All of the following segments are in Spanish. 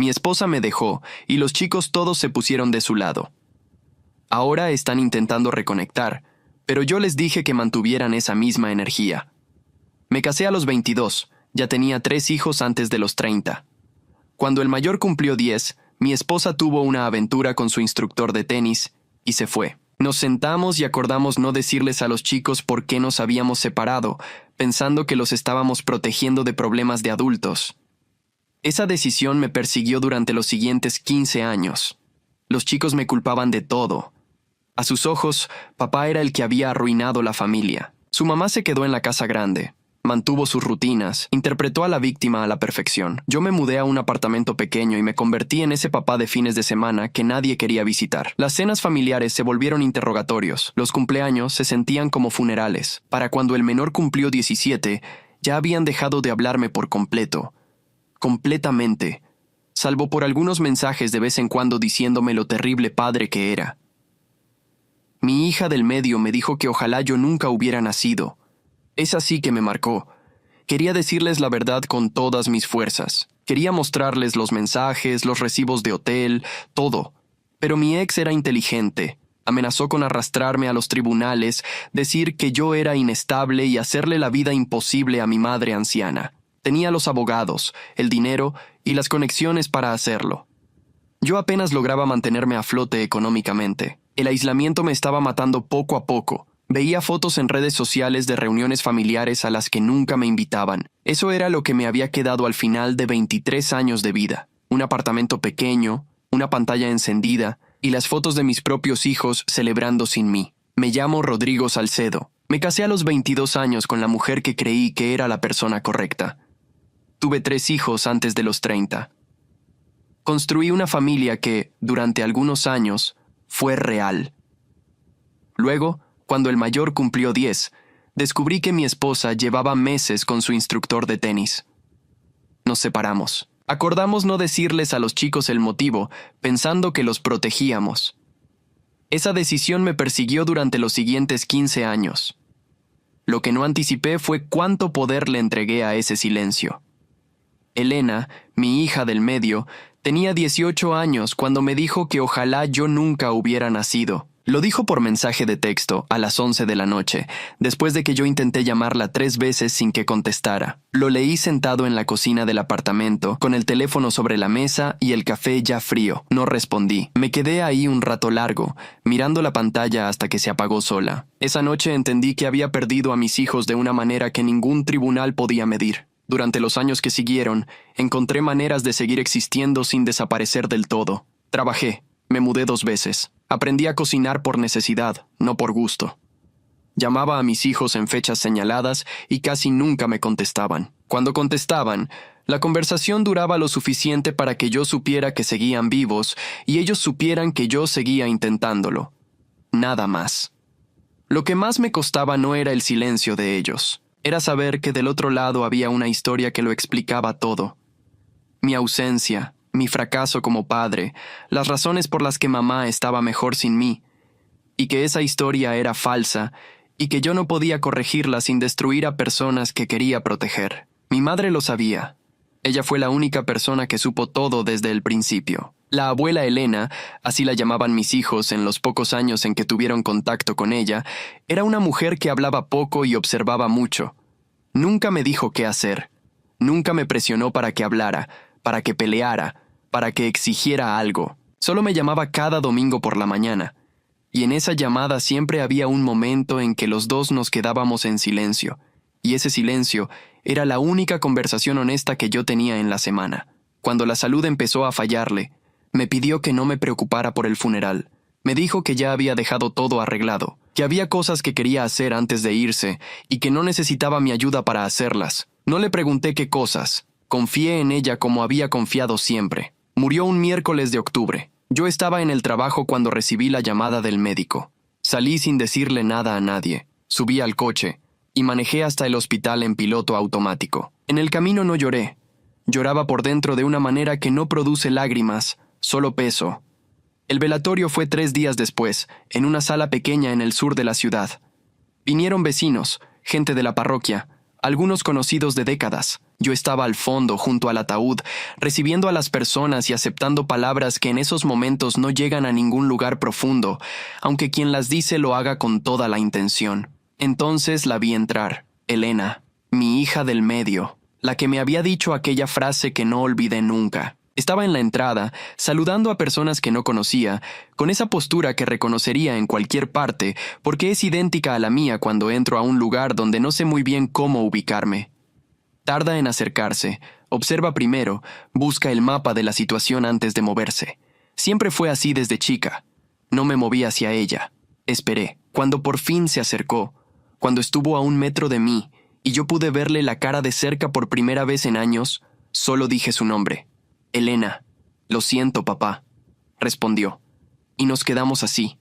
Mi esposa me dejó y los chicos todos se pusieron de su lado. Ahora están intentando reconectar, pero yo les dije que mantuvieran esa misma energía. Me casé a los 22, ya tenía 3 hijos antes de los 30. Cuando el mayor cumplió 10, mi esposa tuvo una aventura con su instructor de tenis y se fue. Nos sentamos y acordamos no decirles a los chicos por qué nos habíamos separado, pensando que los estábamos protegiendo de problemas de adultos. Esa decisión me persiguió durante los siguientes 15 años. Los chicos me culpaban de todo. A sus ojos, papá era el que había arruinado la familia. Su mamá se quedó en la casa grande. Mantuvo sus rutinas, interpretó a la víctima a la perfección. Yo me mudé a un apartamento pequeño y me convertí en ese papá de fines de semana que nadie quería visitar. Las cenas familiares se volvieron interrogatorios. Los cumpleaños se sentían como funerales. Para cuando el menor cumplió 17, ya habían dejado de hablarme por completo. Completamente. Salvo por algunos mensajes de vez en cuando diciéndome lo terrible padre que era. Mi hija del medio me dijo que ojalá yo nunca hubiera nacido. Es así que me marcó. Quería decirles la verdad con todas mis fuerzas. Quería mostrarles los mensajes, los recibos de hotel, todo. Pero mi ex era inteligente. Amenazó con arrastrarme a los tribunales, decir que yo era inestable y hacerle la vida imposible a mi madre anciana. Tenía los abogados, el dinero y las conexiones para hacerlo. Yo apenas lograba mantenerme a flote económicamente. El aislamiento me estaba matando poco a poco. Veía fotos en redes sociales de reuniones familiares a las que nunca me invitaban. Eso era lo que me había quedado al final de 23 años de vida. Un apartamento pequeño, una pantalla encendida y las fotos de mis propios hijos celebrando sin mí. Me llamo Rodrigo Salcedo. Me casé a los 22 años con la mujer que creí que era la persona correcta. Tuve 3 hijos antes de los 30. Construí una familia que, durante algunos años, fue real. Luego, cuando el mayor cumplió 10, descubrí que mi esposa llevaba meses con su instructor de tenis. Nos separamos. Acordamos no decirles a los chicos el motivo, pensando que los protegíamos. Esa decisión me persiguió durante los siguientes 15 años. Lo que no anticipé fue cuánto poder le entregué a ese silencio. Elena, mi hija del medio, tenía 18 años cuando me dijo que ojalá yo nunca hubiera nacido. Lo dijo por mensaje de texto a las 11 de la noche, después de que yo intenté llamarla 3 veces sin que contestara. Lo leí sentado en la cocina del apartamento, con el teléfono sobre la mesa y el café ya frío. No respondí. Me quedé ahí un rato largo, mirando la pantalla hasta que se apagó sola. Esa noche entendí que había perdido a mis hijos de una manera que ningún tribunal podía medir. Durante los años que siguieron, encontré maneras de seguir existiendo sin desaparecer del todo. Trabajé. Me mudé 2 veces. Aprendí a cocinar por necesidad, no por gusto. Llamaba a mis hijos en fechas señaladas y casi nunca me contestaban. Cuando contestaban, la conversación duraba lo suficiente para que yo supiera que seguían vivos y ellos supieran que yo seguía intentándolo. Nada más. Lo que más me costaba no era el silencio de ellos. Era saber que del otro lado había una historia que lo explicaba todo. Mi ausencia, mi fracaso como padre, las razones por las que mamá estaba mejor sin mí, y que esa historia era falsa, y que yo no podía corregirla sin destruir a personas que quería proteger. Mi madre lo sabía. Ella fue la única persona que supo todo desde el principio. La abuela Elena, así la llamaban mis hijos en los pocos años en que tuvieron contacto con ella, era una mujer que hablaba poco y observaba mucho. Nunca me dijo qué hacer. Nunca me presionó para que hablara, para que peleara, para que exigiera algo. Solo me llamaba cada domingo por la mañana. Y en esa llamada siempre había un momento en que los dos nos quedábamos en silencio. Y ese silencio era la única conversación honesta que yo tenía en la semana. Cuando la salud empezó a fallarle, me pidió que no me preocupara por el funeral. Me dijo que ya había dejado todo arreglado, que había cosas que quería hacer antes de irse y que no necesitaba mi ayuda para hacerlas. No le pregunté qué cosas. Confié en ella como había confiado siempre. Murió un miércoles de octubre. Yo estaba en el trabajo cuando recibí la llamada del médico. Salí sin decirle nada a nadie. Subí al coche y manejé hasta el hospital en piloto automático. En el camino no lloré. Lloraba por dentro de una manera que no produce lágrimas, solo peso. El velatorio fue 3 días después, en una sala pequeña en el sur de la ciudad. Vinieron vecinos, gente de la parroquia, algunos conocidos de décadas. Yo estaba al fondo, junto al ataúd, recibiendo a las personas y aceptando palabras que en esos momentos no llegan a ningún lugar profundo, aunque quien las dice lo haga con toda la intención. Entonces la vi entrar, Elena, mi hija del medio, la que me había dicho aquella frase que no olvidé nunca. Estaba en la entrada, saludando a personas que no conocía, con esa postura que reconocería en cualquier parte, porque es idéntica a la mía cuando entro a un lugar donde no sé muy bien cómo ubicarme. Tarda en acercarse, observa primero, busca el mapa de la situación antes de moverse. Siempre fue así desde chica. No me moví hacia ella. Esperé. Cuando por fin se acercó, cuando estuvo a 1 metro de mí, y yo pude verle la cara de cerca por primera vez en años, solo dije su nombre. Elena. Lo siento, papá, respondió. Y nos quedamos así,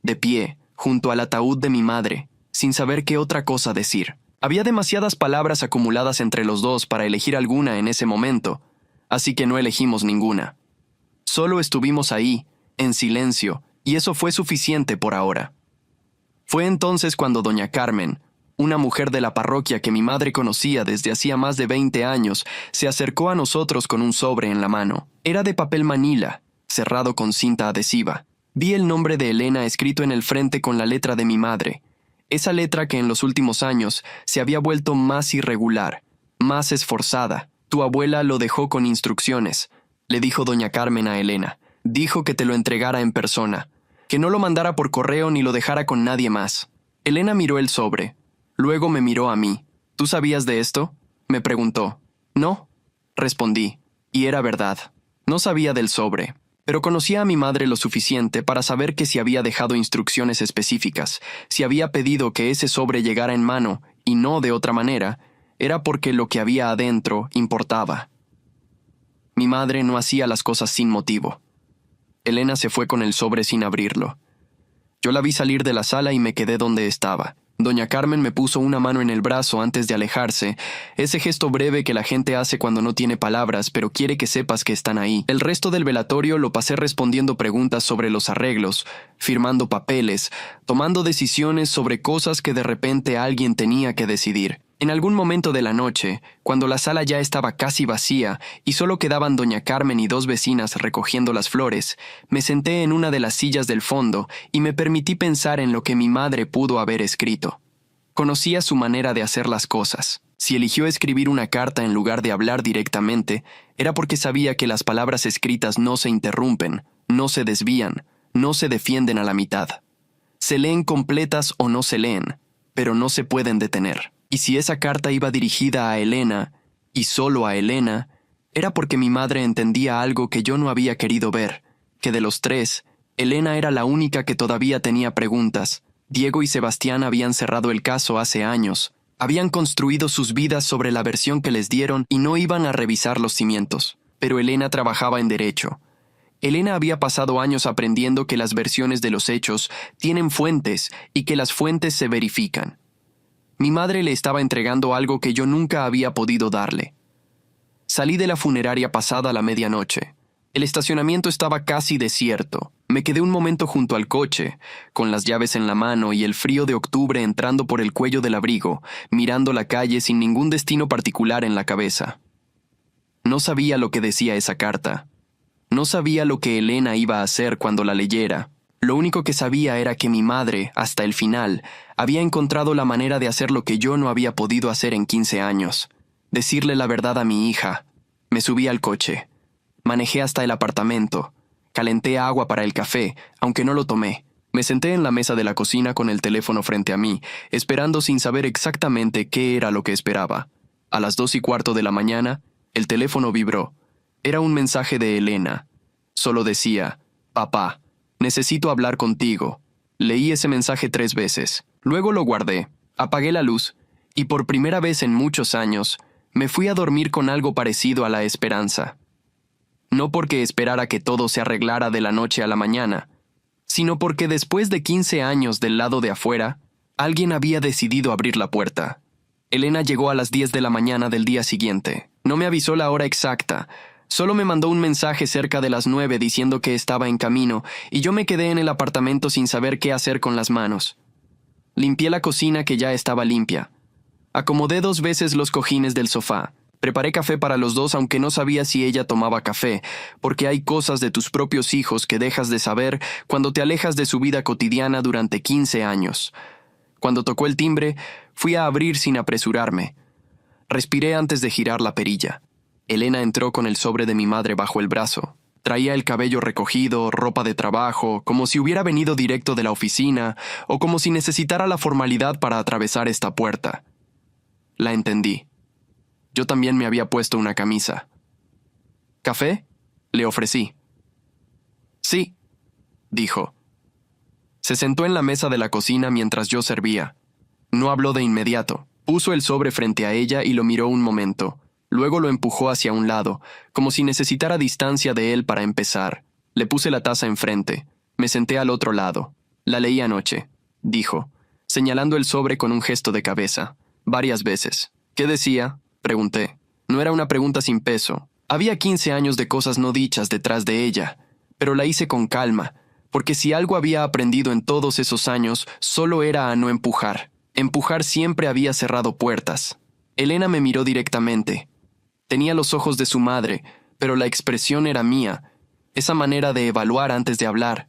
de pie, junto al ataúd de mi madre, sin saber qué otra cosa decir. Había demasiadas palabras acumuladas entre los dos para elegir alguna en ese momento, así que no elegimos ninguna. Solo estuvimos ahí, en silencio, y eso fue suficiente por ahora. Fue entonces cuando doña Carmen, una mujer de la parroquia que mi madre conocía desde hacía más de 20 años, se acercó a nosotros con un sobre en la mano. Era de papel manila, cerrado con cinta adhesiva. Vi el nombre de Elena escrito en el frente con la letra de mi madre. Esa letra que en los últimos años se había vuelto más irregular, más esforzada. Tu abuela lo dejó con instrucciones, le dijo doña Carmen a Elena. Dijo que te lo entregara en persona, que no lo mandara por correo ni lo dejara con nadie más. Elena miró el sobre. Luego me miró a mí. ¿Tú sabías de esto?, me preguntó. No, respondí, y era verdad. No sabía del sobre, pero conocía a mi madre lo suficiente para saber que si había dejado instrucciones específicas, si había pedido que ese sobre llegara en mano y no de otra manera, era porque lo que había adentro importaba. Mi madre no hacía las cosas sin motivo. Elena se fue con el sobre sin abrirlo. Yo la vi salir de la sala y me quedé donde estaba. Doña Carmen me puso una mano en el brazo antes de alejarse, ese gesto breve que la gente hace cuando no tiene palabras, pero quiere que sepas que están ahí. El resto del velatorio lo pasé respondiendo preguntas sobre los arreglos, firmando papeles, tomando decisiones sobre cosas que de repente alguien tenía que decidir. En algún momento de la noche, cuando la sala ya estaba casi vacía y solo quedaban doña Carmen y 2 vecinas recogiendo las flores, me senté en una de las sillas del fondo y me permití pensar en lo que mi madre pudo haber escrito. Conocía su manera de hacer las cosas. Si eligió escribir una carta en lugar de hablar directamente, era porque sabía que las palabras escritas no se interrumpen, no se desvían, no se defienden a la mitad. Se leen completas o no se leen, pero no se pueden detener. Y si esa carta iba dirigida a Elena, y solo a Elena, era porque mi madre entendía algo que yo no había querido ver, que de los 3, Elena era la única que todavía tenía preguntas. Diego y Sebastián habían cerrado el caso hace años, habían construido sus vidas sobre la versión que les dieron y no iban a revisar los cimientos. Pero Elena trabajaba en derecho. Elena había pasado años aprendiendo que las versiones de los hechos tienen fuentes y que las fuentes se verifican. Mi madre le estaba entregando algo que yo nunca había podido darle. Salí de la funeraria pasada la medianoche. El estacionamiento estaba casi desierto. Me quedé un momento junto al coche, con las llaves en la mano y el frío de octubre entrando por el cuello del abrigo, mirando la calle sin ningún destino particular en la cabeza. No sabía lo que decía esa carta. No sabía lo que Elena iba a hacer cuando la leyera. Lo único que sabía era que mi madre, hasta el final, había encontrado la manera de hacer lo que yo no había podido hacer en 15 años. Decirle la verdad a mi hija. Me subí al coche. Manejé hasta el apartamento. Calenté agua para el café, aunque no lo tomé. Me senté en la mesa de la cocina con el teléfono frente a mí, esperando sin saber exactamente qué era lo que esperaba. A las 2:15 de la mañana, el teléfono vibró. Era un mensaje de Elena. Solo decía, «Papá, necesito hablar contigo». Leí ese mensaje 3 veces. Luego lo guardé, apagué la luz, y por primera vez en muchos años, me fui a dormir con algo parecido a la esperanza. No porque esperara que todo se arreglara de la noche a la mañana, sino porque después de 15 años del lado de afuera, alguien había decidido abrir la puerta. Elena llegó a las 10 de la mañana del día siguiente. No me avisó la hora exacta, solo me mandó un mensaje cerca de las 9 diciendo que estaba en camino, y yo me quedé en el apartamento sin saber qué hacer con las manos. Limpié la cocina que ya estaba limpia. Acomodé 2 veces los cojines del sofá. Preparé café para los dos aunque no sabía si ella tomaba café, porque hay cosas de tus propios hijos que dejas de saber cuando te alejas de su vida cotidiana durante 15 años. Cuando tocó el timbre, fui a abrir sin apresurarme. Respiré antes de girar la perilla. Elena entró con el sobre de mi madre bajo el brazo. Traía el cabello recogido, ropa de trabajo, como si hubiera venido directo de la oficina o como si necesitara la formalidad para atravesar esta puerta. La entendí. Yo también me había puesto una camisa. ¿Café?, le ofrecí. Sí, dijo. Se sentó en la mesa de la cocina mientras yo servía. No habló de inmediato. Puso el sobre frente a ella y lo miró un momento. Luego lo empujó hacia un lado, como si necesitara distancia de él para empezar. Le puse la taza enfrente. Me senté al otro lado. La leí anoche, dijo, señalando el sobre con un gesto de cabeza. Varias veces. ¿Qué decía?, pregunté. No era una pregunta sin peso. Había 15 años de cosas no dichas detrás de ella, pero la hice con calma, porque si algo había aprendido en todos esos años, solo era a no empujar. Empujar siempre había cerrado puertas. Elena me miró directamente. Tenía los ojos de su madre, pero la expresión era mía, esa manera de evaluar antes de hablar.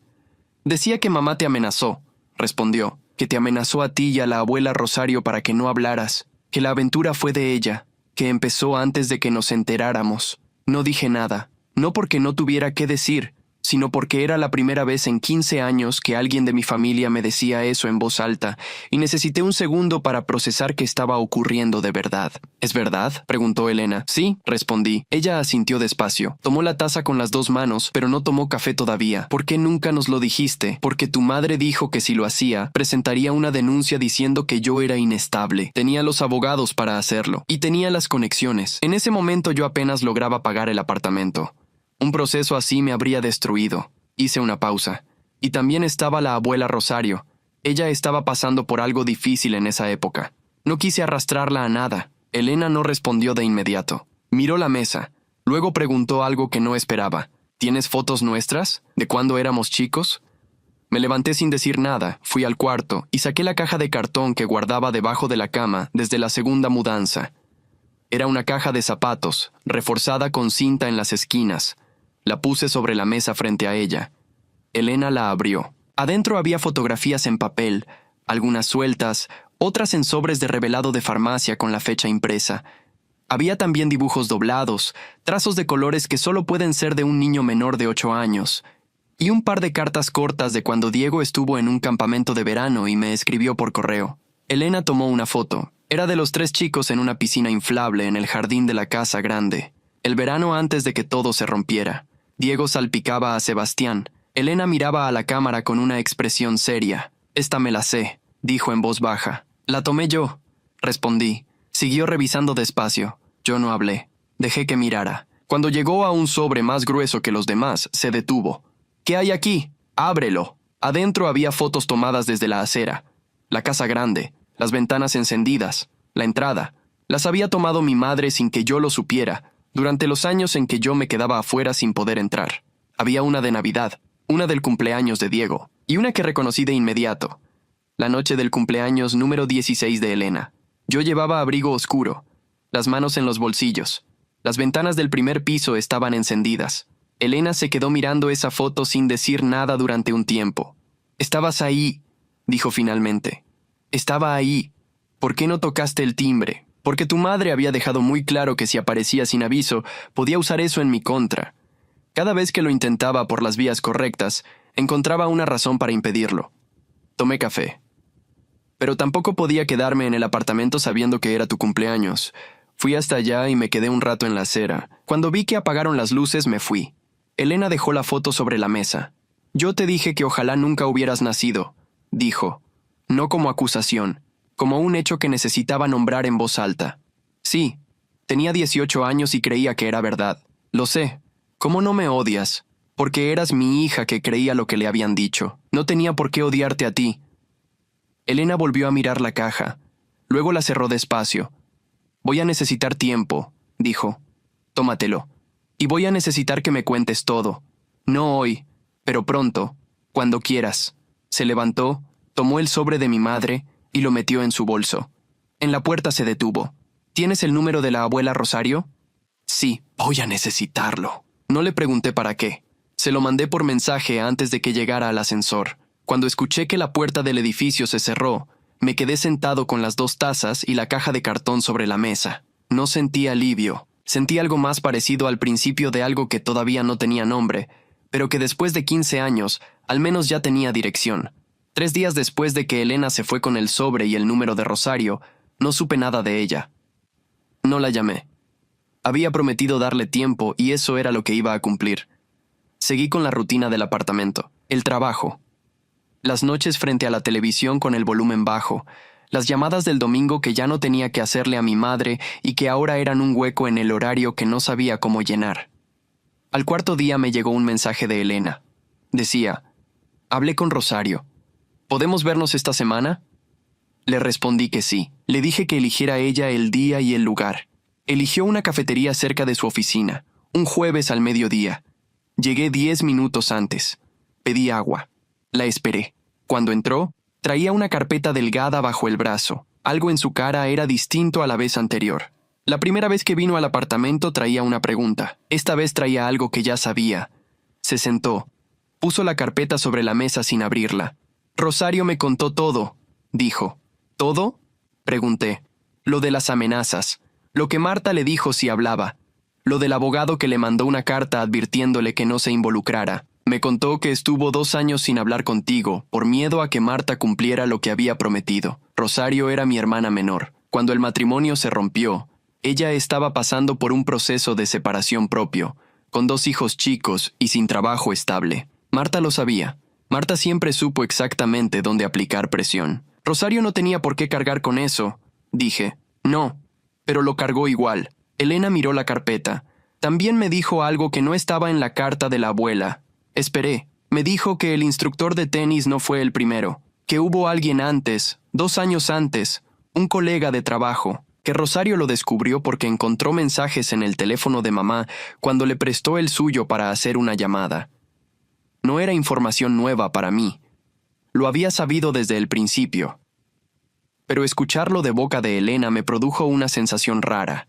Decía que mamá te amenazó, respondió, que te amenazó a ti y a la abuela Rosario para que no hablaras, que la aventura fue de ella, que empezó antes de que nos enteráramos. No dije nada, no porque no tuviera qué decir, sino porque era la primera vez en 15 años que alguien de mi familia me decía eso en voz alta, y necesité un segundo para procesar que estaba ocurriendo de verdad. ¿Es verdad?, preguntó Elena. Sí, respondí. Ella asintió despacio. Tomó la taza con las 2 manos, pero no tomó café todavía. ¿Por qué nunca nos lo dijiste? Porque tu madre dijo que si lo hacía, presentaría una denuncia diciendo que yo era inestable. Tenía los abogados para hacerlo, y tenía las conexiones. En ese momento yo apenas lograba pagar el apartamento. Un proceso así me habría destruido. Hice una pausa. Y también estaba la abuela Rosario. Ella estaba pasando por algo difícil en esa época. No quise arrastrarla a nada. Elena no respondió de inmediato. Miró la mesa. Luego preguntó algo que no esperaba. ¿Tienes fotos nuestras? ¿De cuando éramos chicos? Me levanté sin decir nada, fui al cuarto y saqué la caja de cartón que guardaba debajo de la cama desde la segunda mudanza. Era una caja de zapatos, reforzada con cinta en las esquinas. La puse sobre la mesa frente a ella. Elena la abrió. Adentro había fotografías en papel, algunas sueltas, otras en sobres de revelado de farmacia con la fecha impresa. Había también dibujos doblados, trazos de colores que solo pueden ser de un niño menor de 8 años, y un par de cartas cortas de cuando Diego estuvo en un campamento de verano y me escribió por correo. Elena tomó una foto. Era de los 3 chicos en una piscina inflable en el jardín de la casa grande. El verano antes de que todo se rompiera. Diego salpicaba a Sebastián. Elena miraba a la cámara con una expresión seria. «Esta me la sé», dijo en voz baja. «La tomé yo», respondí. Siguió revisando despacio. Yo no hablé. Dejé que mirara. Cuando llegó a un sobre más grueso que los demás, se detuvo. «¿Qué hay aquí? Ábrelo». Adentro había fotos tomadas desde la acera. La casa grande, las ventanas encendidas, la entrada. Las había tomado mi madre sin que yo lo supiera, durante los años en que yo me quedaba afuera sin poder entrar. Había una de Navidad, una del cumpleaños de Diego, y una que reconocí de inmediato. La noche del cumpleaños número 16 de Elena. Yo llevaba abrigo oscuro, las manos en los bolsillos. Las ventanas del primer piso estaban encendidas. Elena se quedó mirando esa foto sin decir nada durante un tiempo. «Estabas ahí», dijo finalmente. «Estaba ahí. ¿Por qué no tocaste el timbre?» Porque tu madre había dejado muy claro que si aparecía sin aviso, podía usar eso en mi contra. Cada vez que lo intentaba por las vías correctas, encontraba una razón para impedirlo. Tomé café. Pero tampoco podía quedarme en el apartamento sabiendo que era tu cumpleaños. Fui hasta allá y me quedé un rato en la acera. Cuando vi que apagaron las luces, me fui. Elena dejó la foto sobre la mesa. «Yo te dije que ojalá nunca hubieras nacido», dijo. No como acusación, como un hecho que necesitaba nombrar en voz alta. Sí, tenía 18 años y creía que era verdad. Lo sé. ¿Cómo no me odias? Porque eras mi hija que creía lo que le habían dicho. No tenía por qué odiarte a ti. Elena volvió a mirar la caja. Luego la cerró despacio. «Voy a necesitar tiempo», dijo. «Tómatelo. Y voy a necesitar que me cuentes todo. No hoy, pero pronto, cuando quieras». Se levantó, tomó el sobre de mi madre y lo metió en su bolso. En la puerta se detuvo. ¿Tienes el número de la abuela Rosario? Sí, voy a necesitarlo. No le pregunté para qué. Se lo mandé por mensaje antes de que llegara al ascensor. Cuando escuché que la puerta del edificio se cerró, me quedé sentado con las 2 tazas y la caja de cartón sobre la mesa. No sentí alivio. Sentí algo más parecido al principio de algo que todavía no tenía nombre, pero que después de 15 años, al menos ya tenía dirección. 3 días después de que Elena se fue con el sobre y el número de Rosario, no supe nada de ella. No la llamé. Había prometido darle tiempo y eso era lo que iba a cumplir. Seguí con la rutina del apartamento, el trabajo. Las noches frente a la televisión con el volumen bajo, las llamadas del domingo que ya no tenía que hacerle a mi madre y que ahora eran un hueco en el horario que no sabía cómo llenar. Al 4.º día me llegó un mensaje de Elena. Decía, hablé con Rosario. ¿Podemos vernos esta semana? Le respondí que sí. Le dije que eligiera ella el día y el lugar. Eligió una cafetería cerca de su oficina, un jueves al mediodía. Llegué 10 minutos antes. Pedí agua. La esperé. Cuando entró, traía una carpeta delgada bajo el brazo. Algo en su cara era distinto a la vez anterior. La primera vez que vino al apartamento traía una pregunta. Esta vez traía algo que ya sabía. Se sentó. Puso la carpeta sobre la mesa sin abrirla. Rosario me contó todo, dijo. ¿Todo? Pregunté. Lo de las amenazas. Lo que Marta le dijo si hablaba. Lo del abogado que le mandó una carta advirtiéndole que no se involucrara. Me contó que estuvo 2 años sin hablar contigo, por miedo a que Marta cumpliera lo que había prometido. Rosario era mi hermana menor. Cuando el matrimonio se rompió, ella estaba pasando por un proceso de separación propio, con 2 hijos chicos y sin trabajo estable. Marta lo sabía. Marta siempre supo exactamente dónde aplicar presión. Rosario no tenía por qué cargar con eso, dije. No, pero lo cargó igual. Elena miró la carpeta. También me dijo algo que no estaba en la carta de la abuela. Esperé. Me dijo que el instructor de tenis no fue el primero, que hubo alguien antes, 2 años antes, un colega de trabajo, que Rosario lo descubrió porque encontró mensajes en el teléfono de mamá cuando le prestó el suyo para hacer una llamada. No era información nueva para mí. Lo había sabido desde el principio. Pero escucharlo de boca de Elena me produjo una sensación rara.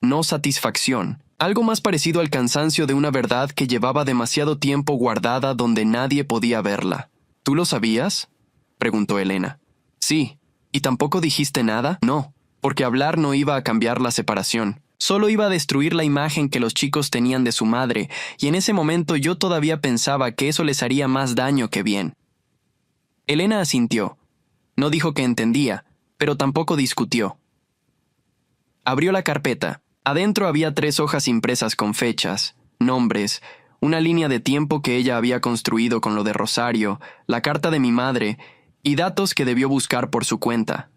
No satisfacción, algo más parecido al cansancio de una verdad que llevaba demasiado tiempo guardada donde nadie podía verla. ¿Tú lo sabías?, preguntó Elena. Sí. ¿Y tampoco dijiste nada? No, porque hablar no iba a cambiar la separación. Solo iba a destruir la imagen que los chicos tenían de su madre, y en ese momento yo todavía pensaba que eso les haría más daño que bien. Elena asintió. No dijo que entendía, pero tampoco discutió. Abrió la carpeta. Adentro había 3 hojas impresas con fechas, nombres, una línea de tiempo que ella había construido con lo de Rosario, la carta de mi madre y datos que debió buscar por su cuenta.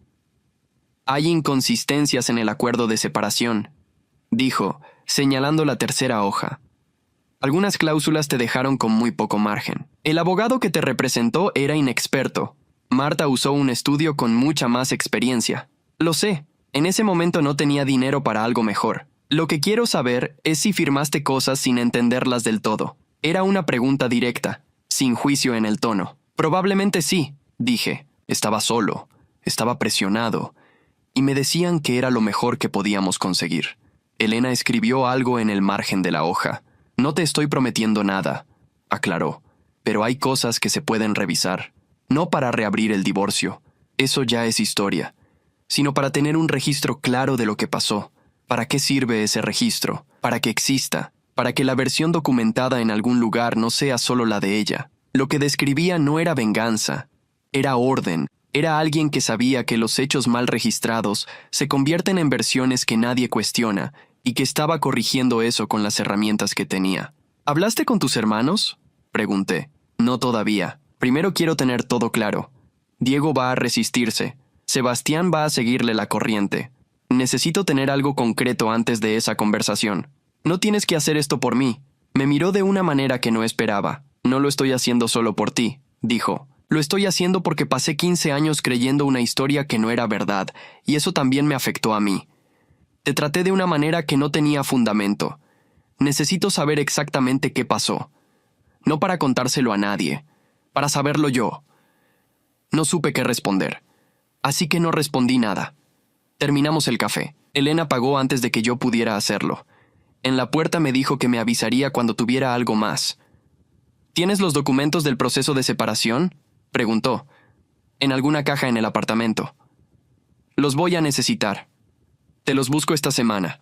Hay inconsistencias en el acuerdo de separación, dijo, señalando la 3.ª hoja. Algunas cláusulas te dejaron con muy poco margen. El abogado que te representó era inexperto. Marta usó un estudio con mucha más experiencia. Lo sé. En ese momento no tenía dinero para algo mejor. Lo que quiero saber es si firmaste cosas sin entenderlas del todo. Era una pregunta directa, sin juicio en el tono. Probablemente sí, dije. Estaba solo, estaba presionado, y me decían que era lo mejor que podíamos conseguir. Elena escribió algo en el margen de la hoja. No te estoy prometiendo nada, aclaró, pero hay cosas que se pueden revisar. No para reabrir el divorcio, eso ya es historia, sino para tener un registro claro de lo que pasó. ¿Para qué sirve ese registro? Para que exista, para que la versión documentada en algún lugar no sea solo la de ella. Lo que describía no era venganza, era orden, era alguien que sabía que los hechos mal registrados se convierten en versiones que nadie cuestiona y que estaba corrigiendo eso con las herramientas que tenía. ¿Hablaste con tus hermanos?, pregunté. No todavía. Primero quiero tener todo claro. Diego va a resistirse. Sebastián va a seguirle la corriente. Necesito tener algo concreto antes de esa conversación. No tienes que hacer esto por mí. Me miró de una manera que no esperaba. No lo estoy haciendo solo por ti, dijo. Lo estoy haciendo porque pasé 15 años creyendo una historia que no era verdad, y eso también me afectó a mí. Te traté de una manera que no tenía fundamento. Necesito saber exactamente qué pasó. No para contárselo a nadie, para saberlo yo. No supe qué responder. Así que no respondí nada. Terminamos el café. Elena pagó antes de que yo pudiera hacerlo. En la puerta me dijo que me avisaría cuando tuviera algo más. ¿Tienes los documentos del proceso de separación?, preguntó. En alguna caja en el apartamento. Los voy a necesitar. Te los busco esta semana.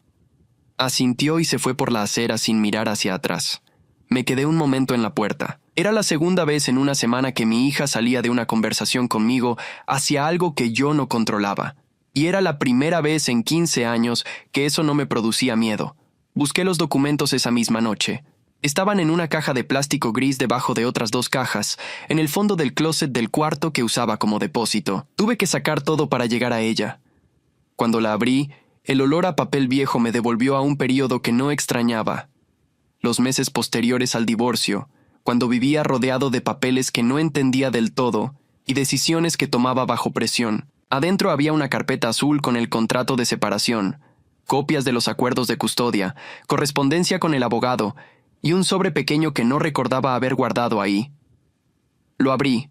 Asintió y se fue por la acera sin mirar hacia atrás. Me quedé un momento en la puerta. Era la segunda vez en una semana que mi hija salía de una conversación conmigo hacia algo que yo no controlaba. Y era la primera vez en 15 años que eso no me producía miedo. Busqué los documentos esa misma noche. Estaban en una caja de plástico gris debajo de otras 2 cajas, en el fondo del closet del cuarto que usaba como depósito. Tuve que sacar todo para llegar a ella. Cuando la abrí, el olor a papel viejo me devolvió a un período que no extrañaba. Los meses posteriores al divorcio, cuando vivía rodeado de papeles que no entendía del todo y decisiones que tomaba bajo presión. Adentro había una carpeta azul con el contrato de separación, copias de los acuerdos de custodia, correspondencia con el abogado y un sobre pequeño que no recordaba haber guardado ahí. Lo abrí.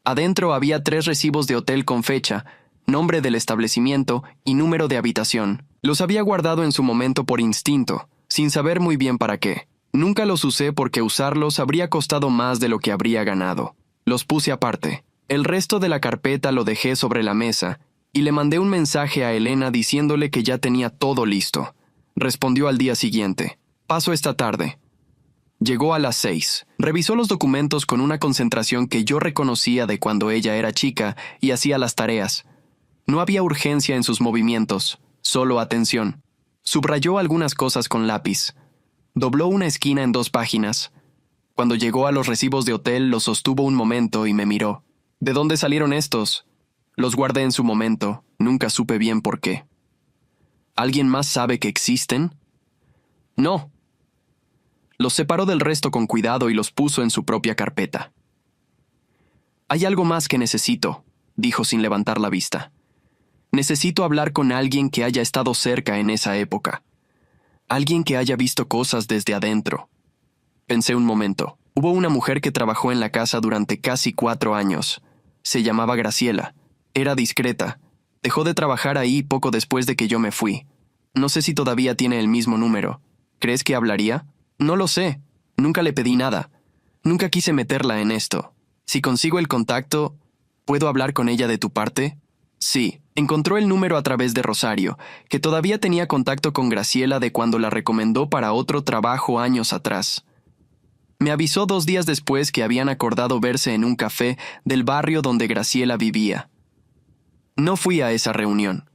Adentro había 3 recibos de hotel con fecha, nombre del establecimiento y número de habitación. Los había guardado en su momento por instinto, sin saber muy bien para qué. Nunca los usé porque usarlos habría costado más de lo que habría ganado. Los puse aparte. El resto de la carpeta lo dejé sobre la mesa y le mandé un mensaje a Elena diciéndole que ya tenía todo listo. Respondió al día siguiente. Paso esta tarde. Llegó a las 6. Revisó los documentos con una concentración que yo reconocía de cuando ella era chica y hacía las tareas. No había urgencia en sus movimientos, solo atención. Subrayó algunas cosas con lápiz. Dobló una esquina en 2 páginas. Cuando llegó a los recibos de hotel, los sostuvo un momento y me miró. ¿De dónde salieron estos? Los guardé en su momento, nunca supe bien por qué. ¿Alguien más sabe que existen? No. Los separó del resto con cuidado y los puso en su propia carpeta. Hay algo más que necesito, dijo sin levantar la vista. Necesito hablar con alguien que haya estado cerca en esa época. Alguien que haya visto cosas desde adentro. Pensé un momento. Hubo una mujer que trabajó en la casa durante casi 4 años. Se llamaba Graciela. Era discreta. Dejó de trabajar ahí poco después de que yo me fui. No sé si todavía tiene el mismo número. ¿Crees que hablaría? No lo sé. Nunca le pedí nada. Nunca quise meterla en esto. Si consigo el contacto, ¿puedo hablar con ella de tu parte? Sí. Encontró el número a través de Rosario, que todavía tenía contacto con Graciela de cuando la recomendó para otro trabajo años atrás. Me avisó 2 días después que habían acordado verse en un café del barrio donde Graciela vivía. No fui a esa reunión.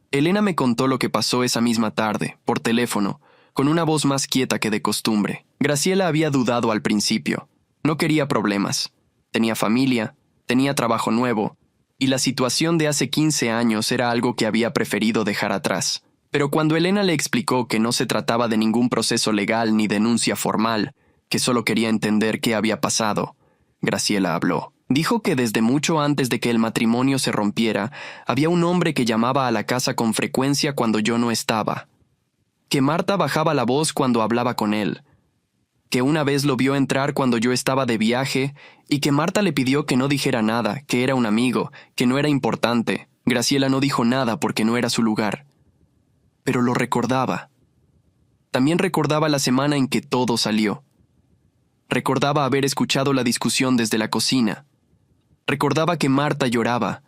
Elena me contó lo que pasó esa misma tarde, por teléfono, con una voz más quieta que de costumbre. Graciela había dudado al principio. No quería problemas. Tenía familia, tenía trabajo nuevo, y la situación de hace 15 años era algo que había preferido dejar atrás. Pero cuando Elena le explicó que no se trataba de ningún proceso legal ni denuncia formal, que solo quería entender qué había pasado, Graciela habló. Dijo que desde mucho antes de que el matrimonio se rompiera, había un hombre que llamaba a la casa con frecuencia cuando yo no estaba. Que Marta bajaba la voz cuando hablaba con él. Que una vez lo vio entrar cuando yo estaba de viaje y que Marta le pidió que no dijera nada, que era un amigo, que no era importante. Graciela no dijo nada porque no era su lugar. Pero lo recordaba. También recordaba la semana en que todo salió. Recordaba haber escuchado la discusión desde la cocina. Recordaba que Marta lloraba,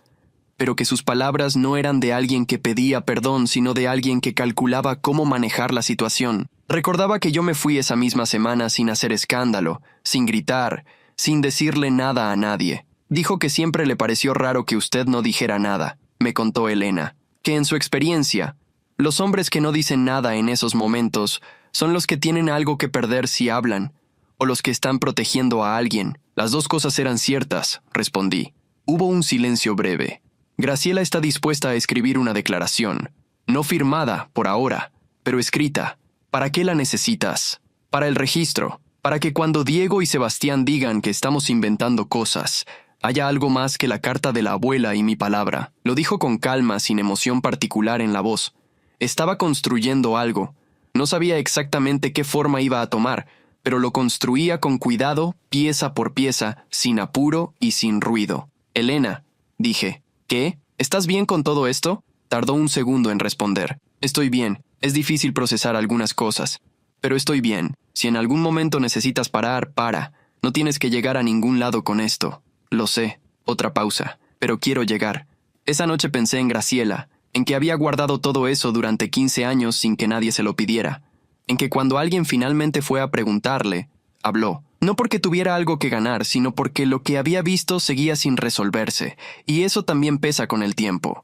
pero que sus palabras no eran de alguien que pedía perdón, sino de alguien que calculaba cómo manejar la situación. Recordaba que yo me fui esa misma semana sin hacer escándalo, sin gritar, sin decirle nada a nadie. Dijo que siempre le pareció raro que usted no dijera nada, me contó Elena, que en su experiencia, los hombres que no dicen nada en esos momentos son los que tienen algo que perder si hablan, o los que están protegiendo a alguien. Las 2 cosas eran ciertas, respondí. Hubo un silencio breve. Graciela está dispuesta a escribir una declaración. No firmada, por ahora, pero escrita. ¿Para qué la necesitas? Para el registro. Para que cuando Diego y Sebastián digan que estamos inventando cosas, haya algo más que la carta de la abuela y mi palabra. Lo dijo con calma, sin emoción particular en la voz. Estaba construyendo algo. No sabía exactamente qué forma iba a tomar, pero lo construía con cuidado, pieza por pieza, sin apuro y sin ruido. Elena, dije, ¿qué? ¿Estás bien con todo esto? Tardó un segundo en responder. Estoy bien. Es difícil procesar algunas cosas. Pero estoy bien. Si en algún momento necesitas parar, para. No tienes que llegar a ningún lado con esto. Lo sé. Otra pausa. Pero quiero llegar. Esa noche pensé en Graciela, en que había guardado todo eso durante 15 años sin que nadie se lo pidiera. En que cuando alguien finalmente fue a preguntarle, habló. No porque tuviera algo que ganar, sino porque lo que había visto seguía sin resolverse, y eso también pesa con el tiempo.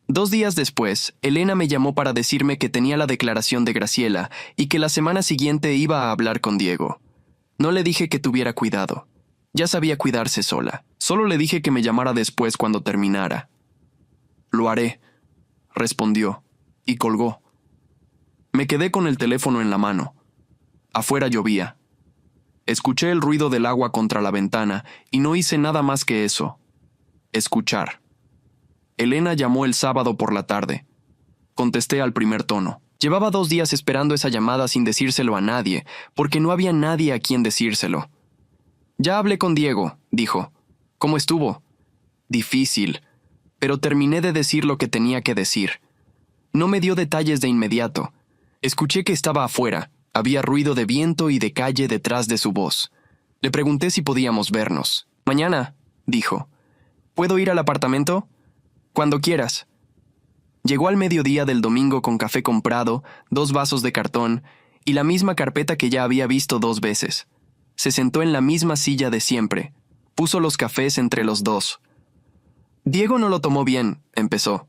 2 días después, Elena me llamó para decirme que tenía la declaración de Graciela y que la semana siguiente iba a hablar con Diego. No le dije que tuviera cuidado. Ya sabía cuidarse sola. Solo le dije que me llamara después cuando terminara. Lo haré, respondió, y colgó. Me quedé con el teléfono en la mano. Afuera llovía. Escuché el ruido del agua contra la ventana y no hice nada más que eso. Escuchar. Elena llamó el sábado por la tarde. Contesté al primer tono. Llevaba 2 días esperando esa llamada sin decírselo a nadie, porque no había nadie a quien decírselo. Ya hablé con Diego, dijo. ¿Cómo estuvo? Difícil, pero terminé de decir lo que tenía que decir. No me dio detalles de inmediato. Escuché que estaba afuera. Había ruido de viento y de calle detrás de su voz. Le pregunté si podíamos vernos. Mañana, dijo. ¿Puedo ir al apartamento? Cuando quieras. Llegó al mediodía del domingo con café comprado, 2 vasos de cartón y la misma carpeta que ya había visto 2 veces. Se sentó en la misma silla de siempre. Puso los cafés entre los dos. Diego no lo tomó bien, empezó.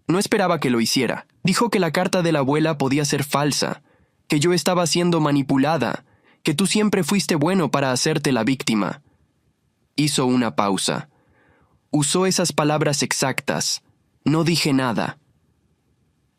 No esperaba que lo hiciera. Dijo que la carta de la abuela podía ser falsa, que yo estaba siendo manipulada, que tú siempre fuiste bueno para hacerte la víctima. Hizo una pausa. Usó esas palabras exactas. No dije nada.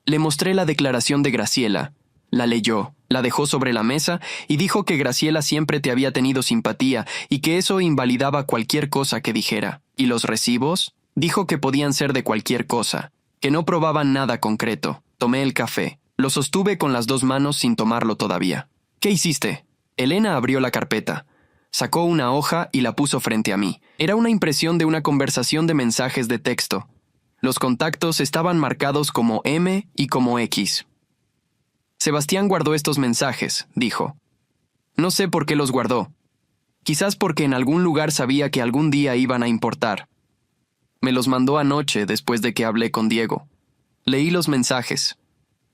Le mostré la declaración de Graciela. La leyó, la dejó sobre la mesa y dijo que Graciela siempre te había tenido simpatía y que eso invalidaba cualquier cosa que dijera. ¿Y los recibos? Dijo que podían ser de cualquier cosa, que no probaban nada concreto. Tomé el café. Lo sostuve con las 2 manos sin tomarlo todavía. ¿Qué hiciste? Elena abrió la carpeta. Sacó una hoja y la puso frente a mí. Era una impresión de una conversación de mensajes de texto. Los contactos estaban marcados como M y como X. Sebastián guardó estos mensajes, dijo. No sé por qué los guardó. Quizás porque en algún lugar sabía que algún día iban a importar. Me los mandó anoche después de que hablé con Diego. Leí los mensajes.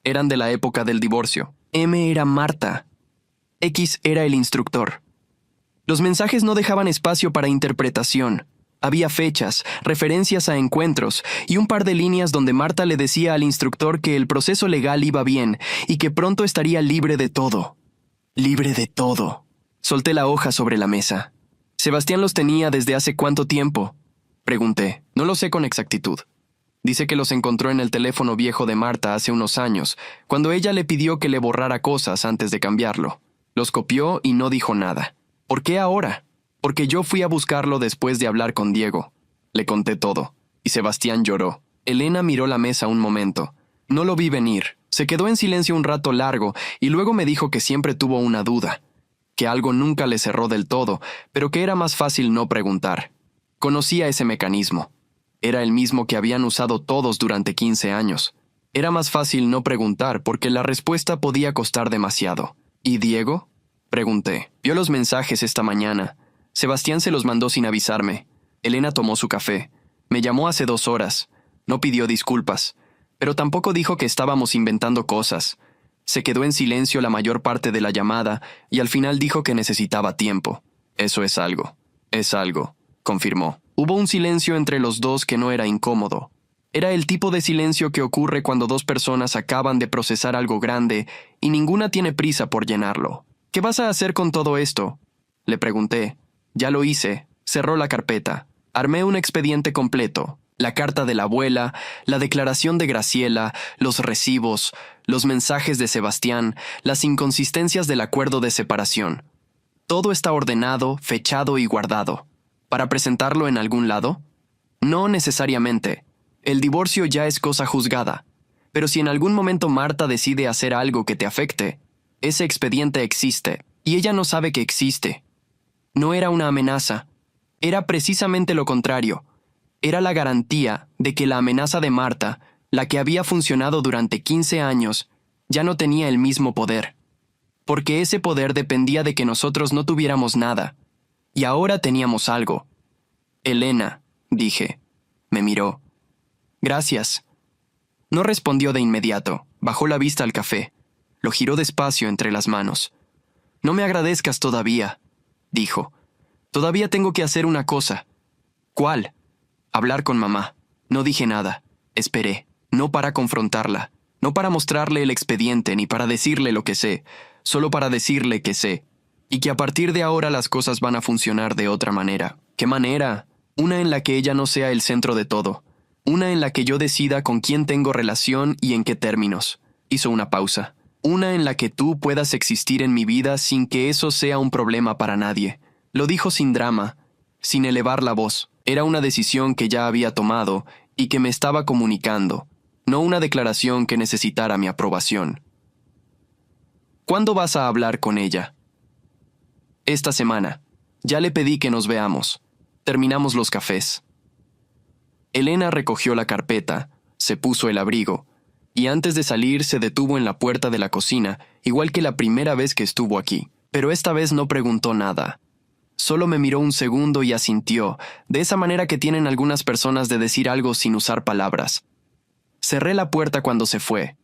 Eran de la época del divorcio. M era Marta. X era el instructor. Los mensajes no dejaban espacio para interpretación. Había fechas, referencias a encuentros y un par de líneas donde Marta le decía al instructor que el proceso legal iba bien y que pronto estaría libre de todo. Libre de todo. Solté la hoja sobre la mesa. ¿Sebastián los tenía desde hace cuánto tiempo? Pregunté. No lo sé con exactitud. Dice que los encontró en el teléfono viejo de Marta hace unos años, cuando ella le pidió que le borrara cosas antes de cambiarlo. Los copió y no dijo nada. ¿Por qué ahora? Porque yo fui a buscarlo después de hablar con Diego. Le conté todo, y Sebastián lloró. Elena miró la mesa un momento. No lo vi venir. Se quedó en silencio un rato largo y luego me dijo que siempre tuvo una duda, que algo nunca le cerró del todo, pero que era más fácil no preguntar. Conocía ese mecanismo. Era el mismo que habían usado todos durante 15 años. Era más fácil no preguntar porque la respuesta podía costar demasiado. ¿Y Diego? Pregunté. Vio los mensajes esta mañana. Sebastián se los mandó sin avisarme. Elena tomó su café. Me llamó hace 2 horas. No pidió disculpas. Pero tampoco dijo que estábamos inventando cosas. Se quedó en silencio la mayor parte de la llamada y al final dijo que necesitaba tiempo. Eso es algo. Es algo, confirmó. Hubo un silencio entre los dos que no era incómodo. Era el tipo de silencio que ocurre cuando 2 personas acaban de procesar algo grande y ninguna tiene prisa por llenarlo. ¿Qué vas a hacer con todo esto? Le pregunté. Ya lo hice. Cerró la carpeta. Armé un expediente completo. La carta de la abuela, la declaración de Graciela, los recibos, los mensajes de Sebastián, las inconsistencias del acuerdo de separación. Todo está ordenado, fechado y guardado. ¿Para presentarlo en algún lado? No necesariamente. El divorcio ya es cosa juzgada. Pero si en algún momento Marta decide hacer algo que te afecte, ese expediente existe, y ella no sabe que existe. No era una amenaza. Era precisamente lo contrario. Era la garantía de que la amenaza de Marta la que había funcionado durante 15 años, ya no tenía el mismo poder. Porque ese poder dependía de que nosotros no tuviéramos nada. Y ahora teníamos algo. Elena, dije. Me miró. Gracias. No respondió de inmediato. Bajó la vista al café. Lo giró despacio entre las manos. No me agradezcas todavía, dijo. Todavía tengo que hacer una cosa. ¿Cuál? Hablar con mamá. No dije nada. Esperé. No para confrontarla. No para mostrarle el expediente ni para decirle lo que sé. Solo para decirle que sé. Y que a partir de ahora las cosas van a funcionar de otra manera. ¿Qué manera? Una en la que ella no sea el centro de todo. Una en la que yo decida con quién tengo relación y en qué términos. Hizo una pausa. Una en la que tú puedas existir en mi vida sin que eso sea un problema para nadie. Lo dijo sin drama, sin elevar la voz. Era una decisión que ya había tomado y que me estaba comunicando, no una declaración que necesitara mi aprobación. ¿Cuándo vas a hablar con ella? Esta semana. Ya le pedí que nos veamos. Terminamos los cafés. Elena recogió la carpeta, se puso el abrigo, y antes de salir se detuvo en la puerta de la cocina, igual que la primera vez que estuvo aquí. Pero esta vez no preguntó nada. Solo me miró un segundo y asintió, de esa manera que tienen algunas personas de decir algo sin usar palabras. Cerré la puerta cuando se fue.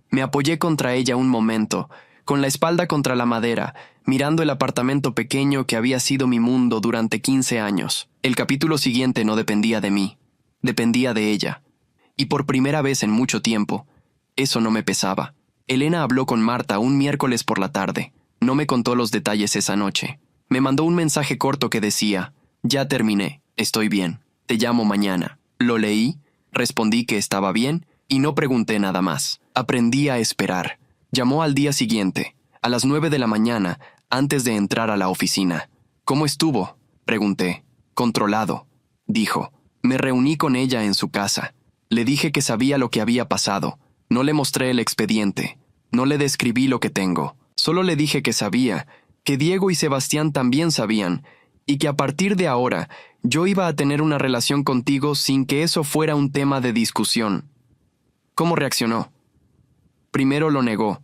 Me apoyé contra ella un momento, con la espalda contra la madera, mirando el apartamento pequeño que había sido mi mundo durante 15 años. El capítulo siguiente no dependía de mí, dependía de ella. Y por primera vez en mucho tiempo, eso no me pesaba. Elena habló con Marta un miércoles por la tarde. No me contó los detalles esa noche. Me mandó un mensaje corto que decía: ya terminé, estoy bien, te llamo mañana. Lo leí, respondí que estaba bien y no pregunté nada más. Aprendí a esperar. Llamó al día siguiente, a las 9 de la mañana, antes de entrar a la oficina. ¿Cómo estuvo?, pregunté. Controlado, dijo. Me reuní con ella en su casa. Le dije que sabía lo que había pasado. No le mostré el expediente. No le describí lo que tengo. Solo le dije que sabía, que Diego y Sebastián también sabían, y que a partir de ahora yo iba a tener una relación contigo sin que eso fuera un tema de discusión. ¿Cómo reaccionó? Primero lo negó.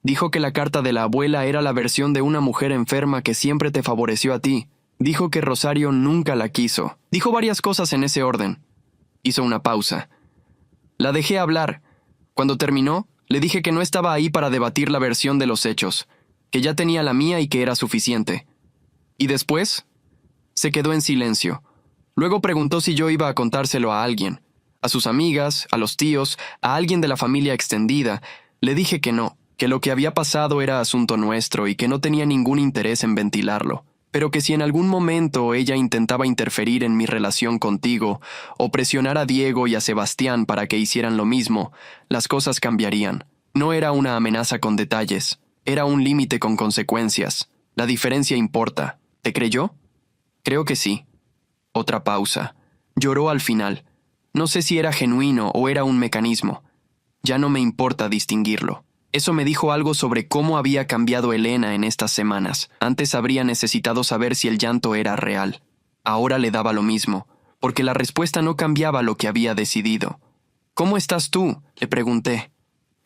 Dijo que la carta de la abuela era la versión de una mujer enferma que siempre te favoreció a ti. Dijo que Rosario nunca la quiso. Dijo varias cosas en ese orden. Hizo una pausa. La dejé hablar. Cuando terminó, le dije que no estaba ahí para debatir la versión de los hechos, que ya tenía la mía y que era suficiente. ¿Y después? Se quedó en silencio. Luego preguntó si yo iba a contárselo a alguien, a sus amigas, a los tíos, a alguien de la familia extendida. Le dije que no, que lo que había pasado era asunto nuestro y que no tenía ningún interés en ventilarlo, pero que si en algún momento ella intentaba interferir en mi relación contigo o presionar a Diego y a Sebastián para que hicieran lo mismo, las cosas cambiarían. No era una amenaza con detalles, era un límite con consecuencias. La diferencia importa. ¿Te creyó? Creo que sí. Otra pausa. Lloró al final. No sé si era genuino o era un mecanismo. Ya no me importa distinguirlo. Eso me dijo algo sobre cómo había cambiado Elena en estas semanas. Antes habría necesitado saber si el llanto era real. Ahora le daba lo mismo, porque la respuesta no cambiaba lo que había decidido. ¿Cómo estás tú?, le pregunté.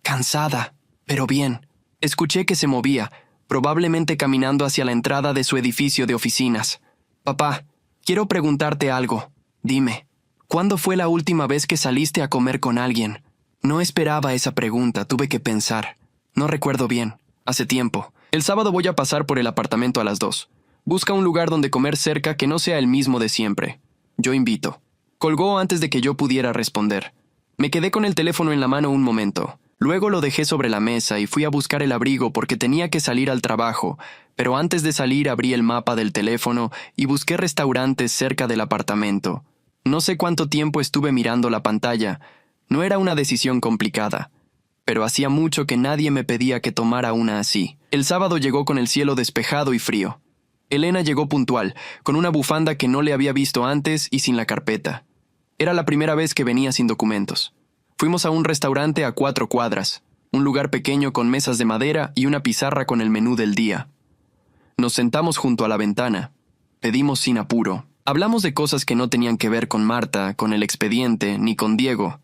Cansada, pero bien. Escuché que se movía, probablemente caminando hacia la entrada de su edificio de oficinas. Papá, quiero preguntarte algo. Dime, ¿cuándo fue la última vez que saliste a comer con alguien? No esperaba esa pregunta, tuve que pensar. No recuerdo bien. Hace tiempo. El sábado voy a pasar por el apartamento a las 2. Busca un lugar donde comer cerca que no sea el mismo de siempre. Yo invito. Colgó antes de que yo pudiera responder. Me quedé con el teléfono en la mano un momento. Luego lo dejé sobre la mesa y fui a buscar el abrigo porque tenía que salir al trabajo, pero antes de salir abrí el mapa del teléfono y busqué restaurantes cerca del apartamento. No sé cuánto tiempo estuve mirando la pantalla. No era una decisión complicada, pero hacía mucho que nadie me pedía que tomara una así. El sábado llegó con el cielo despejado y frío. Elena llegó puntual, con una bufanda que no le había visto antes y sin la carpeta. Era la primera vez que venía sin documentos. Fuimos a un restaurante a 4 cuadras, un lugar pequeño con mesas de madera y una pizarra con el menú del día. Nos sentamos junto a la ventana. Pedimos sin apuro. Hablamos de cosas que no tenían que ver con Marta, con el expediente, ni con Diego.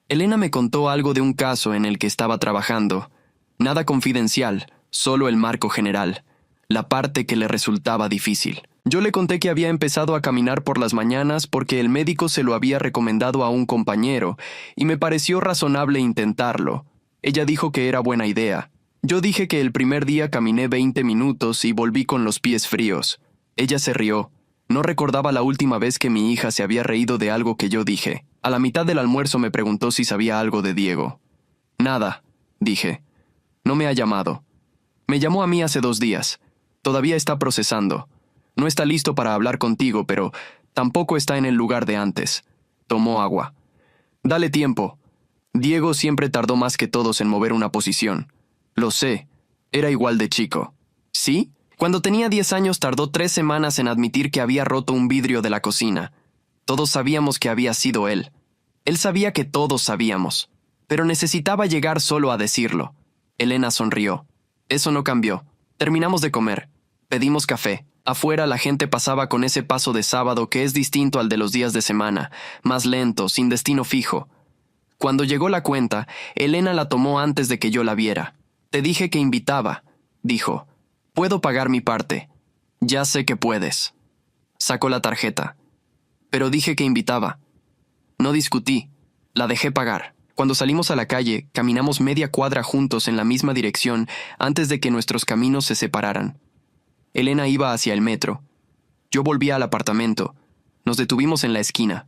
Elena me contó algo de un caso en el que estaba trabajando. Nada confidencial, solo el marco general, la parte que le resultaba difícil. Yo le conté que había empezado a caminar por las mañanas porque el médico se lo había recomendado a un compañero, y me pareció razonable intentarlo. Ella dijo que era buena idea. Yo dije que el primer día caminé 20 minutos y volví con los pies fríos. Ella se rió. No recordaba la última vez que mi hija se había reído de algo que yo dije. A la mitad del almuerzo me preguntó si sabía algo de Diego. Nada, dije. No me ha llamado. Me llamó a mí hace 2 días. Todavía está procesando. No está listo para hablar contigo, pero tampoco está en el lugar de antes. Tomó agua. Dale tiempo. Diego siempre tardó más que todos en mover una posición. Lo sé. Era igual de chico. ¿Sí? Cuando tenía 10 años tardó 3 semanas en admitir que había roto un vidrio de la cocina. Todos sabíamos que había sido él. Él sabía que todos sabíamos. Pero necesitaba llegar solo a decirlo. Elena sonrió. Eso no cambió. Terminamos de comer. Pedimos café. Afuera la gente pasaba con ese paso de sábado que es distinto al de los días de semana, más lento, sin destino fijo. Cuando llegó la cuenta, Elena la tomó antes de que yo la viera. Te dije que invitaba, dijo. Puedo pagar mi parte. Ya sé que puedes. Sacó la tarjeta. Pero dije que invitaba. No discutí. La dejé pagar. Cuando salimos a la calle, caminamos media cuadra juntos en la misma dirección antes de que nuestros caminos se separaran. Elena iba hacia el metro. Yo volvía al apartamento. Nos detuvimos en la esquina.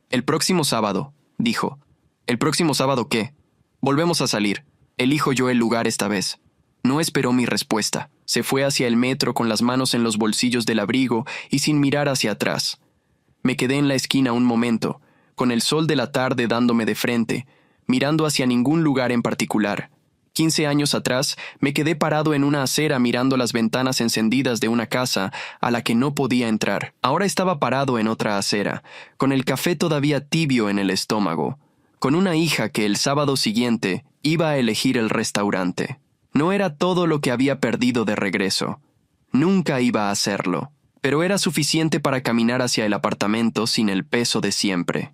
El próximo sábado, dijo. ¿El próximo sábado qué? Volvemos a salir. Elijo yo el lugar esta vez. No esperó mi respuesta. Se fue hacia el metro con las manos en los bolsillos del abrigo y sin mirar hacia atrás. Me quedé en la esquina un momento, con el sol de la tarde dándome de frente, mirando hacia ningún lugar en particular. 15 años atrás, me quedé parado en una acera mirando las ventanas encendidas de una casa a la que no podía entrar. Ahora estaba parado en otra acera, con el café todavía tibio en el estómago, con una hija que el sábado siguiente iba a elegir el restaurante. No era todo lo que había perdido de regreso. Nunca iba a hacerlo, pero era suficiente para caminar hacia el apartamento sin el peso de siempre.